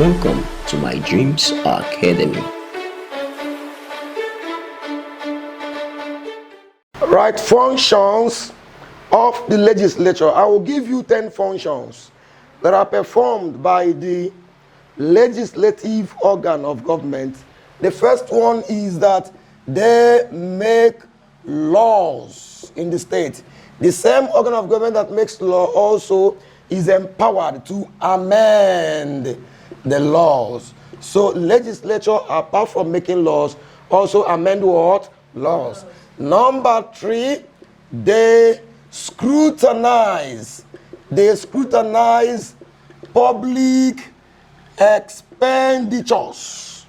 Welcome to My Dreams Academy. Right, functions of the legislature. I will give you 10 functions that are performed by the legislative organ of government. The first one is that they make laws in the state. The same organ of government that makes law also is empowered to amend the laws. So legislature, apart from making laws, also amend what? Laws. Number 3, they scrutinize. They scrutinize public expenditures.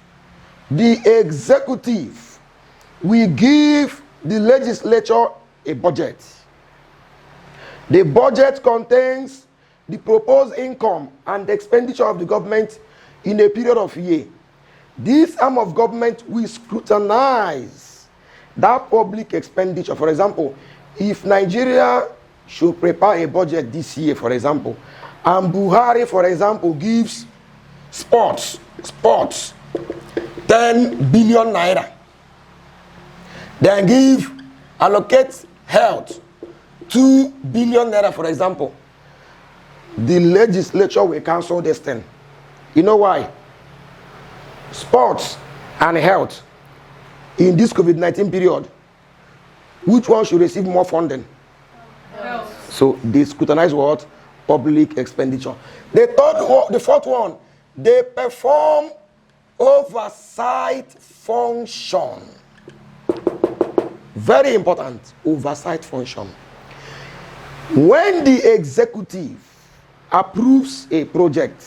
The executive will give the legislature a budget. The budget contains the proposed income and expenditure of the government in a period of a year. This arm of government will scrutinize that public expenditure. For example, if Nigeria should prepare a budget this year, for example, and Buhari, for example, gives sports 10 billion naira, then allocate health 2 billion naira, for example, the legislature will cancel this thing. You know why? Sports and health in this COVID-19 period, which one should receive more funding? Health. So they scrutinize what? Public expenditure. The fourth one, they perform oversight function. Very important, oversight function. When the executive approves a project,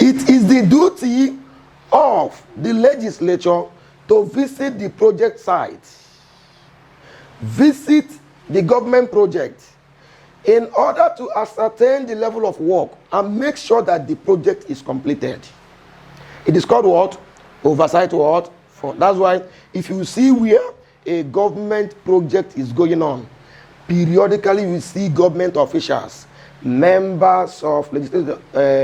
it is the duty of the legislature to visit the project site, visit the government project, in order to ascertain the level of work and make sure that the project is completed. It is called what? Oversight what? That's why if you see where a government project is going on, periodically you see government officials, members of legislature,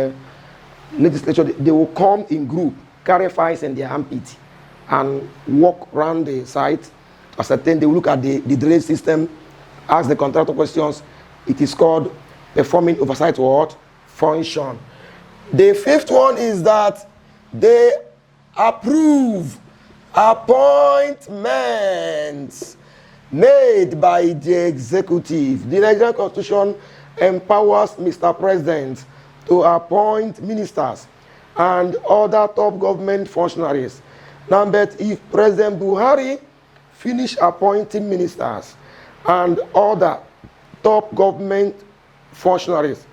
they will come in group, carry files in their armpit, and walk around the site. Ascertain, they will look at the drainage system, ask the contractor questions. It is called performing oversight what? Function. The fifth one is that they approve appointments made by the executive. The Nigerian Constitution empowers Mr. President to appoint ministers and other top government functionaries. Now, but if President Buhari finish appointing ministers and other top government functionaries,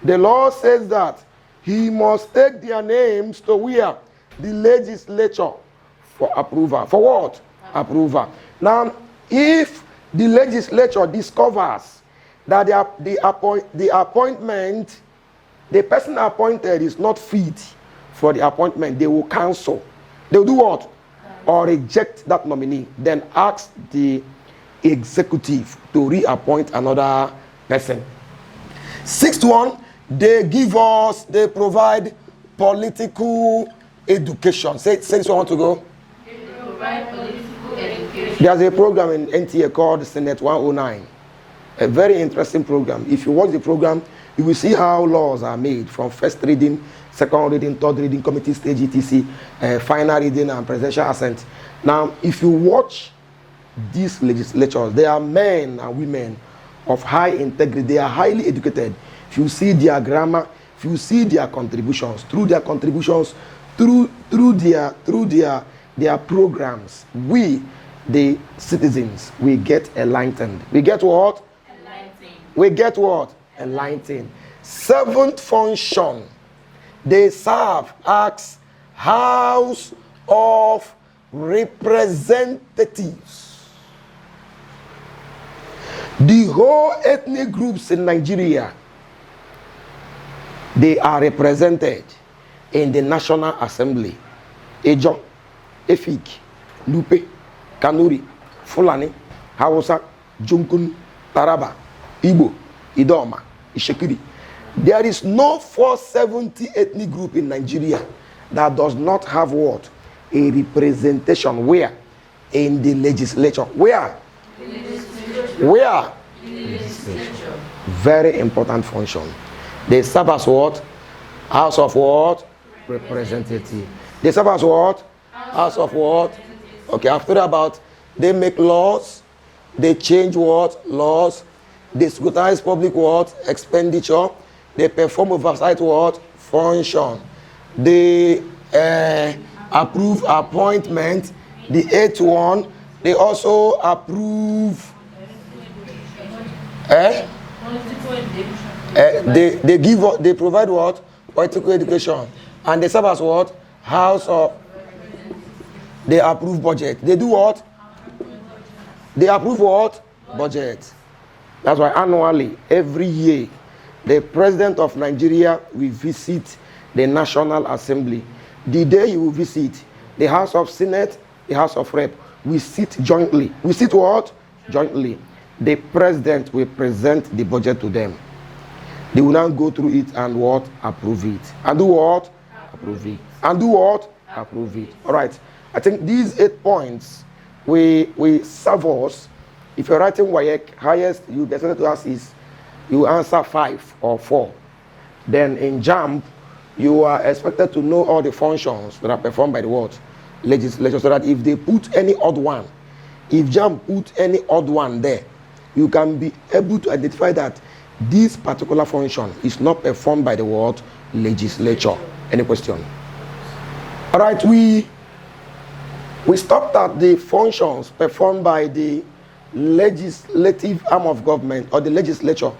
the law says that he must take their names to where? The legislature for approval. For what? Approval. Now, if the legislature discovers that the appointment, the person appointed is not fit for the appointment, they will cancel. They will do what? Or reject that nominee. Then ask the executive to reappoint another person. Sixth one, they provide political education. Say this one want to go. They provide political education. There's a program in NTA called Senate 109. A very interesting program. If you watch the program, you will see how laws are made from first reading, second reading, third reading, committee stage, etc., final reading, and presidential assent. Now, if you watch these legislatures, they are men and women of high integrity. They are highly educated. If you see their grammar, if you see their contributions, through their programs, we, the citizens, we get enlightened. We get what? Enlightened. We get what? Enlightened. Seventh function, they serve as House of Representatives. The whole ethnic groups in Nigeria, they are represented in the National Assembly. Ejo, Efik, Lupe, Kanuri, Fulani, Hausa, Junkun, Taraba, Igbo, Idoma, Ishekiri. There is no 470 ethnic group in Nigeria that does not have what? A representation. Where? In the legislature. Where? Where? Legislature. Very important function. They serve as what? House of what? Representative. They serve as what? House of what? Okay, I've told you about they make laws, they change what? Laws, they scrutinize public what? Expenditure, they perform oversight what? Function. They approve appointment. The eighth one, they also approve they provide what? Political education. And they serve as what? House of. They approve budget. They do what? They approve what? Budget. That's why annually, every year, the president of Nigeria will visit the National Assembly. The day he will visit, the House of Senate, the House of Rep, we sit jointly. We sit what? Jointly. The president will present the budget to them. They will now go through it and what? Approve it. And do what? Approve it. And do what? Approve it. All right. I think these 8 points we serve us. If you're writing WAEC, highest you be expected to ask is you answer 5 or 4. Then in JAMB, you are expected to know all the functions that are performed by the what? Legislature, so that if they put any odd one, if JAMB put any odd one there, you can be able to identify that this particular function is not performed by the what? Legislature. Any question? All right, we stopped at the functions performed by the legislative arm of government or the legislature.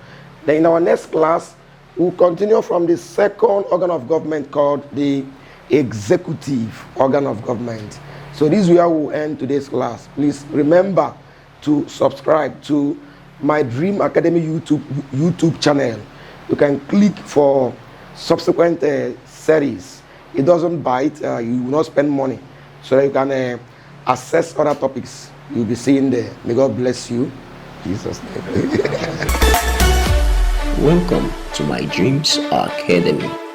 Then in our next class, we'll continue from the second organ of government called the executive organ of government. So this is where we'll end today's class. Please remember to subscribe to my Dream Academy YouTube channel. You can click for subsequent series. It doesn't bite, you will not spend money. So that you can access other topics you'll be seeing there. May God bless you. Jesus' name. Welcome to My Dreams Academy.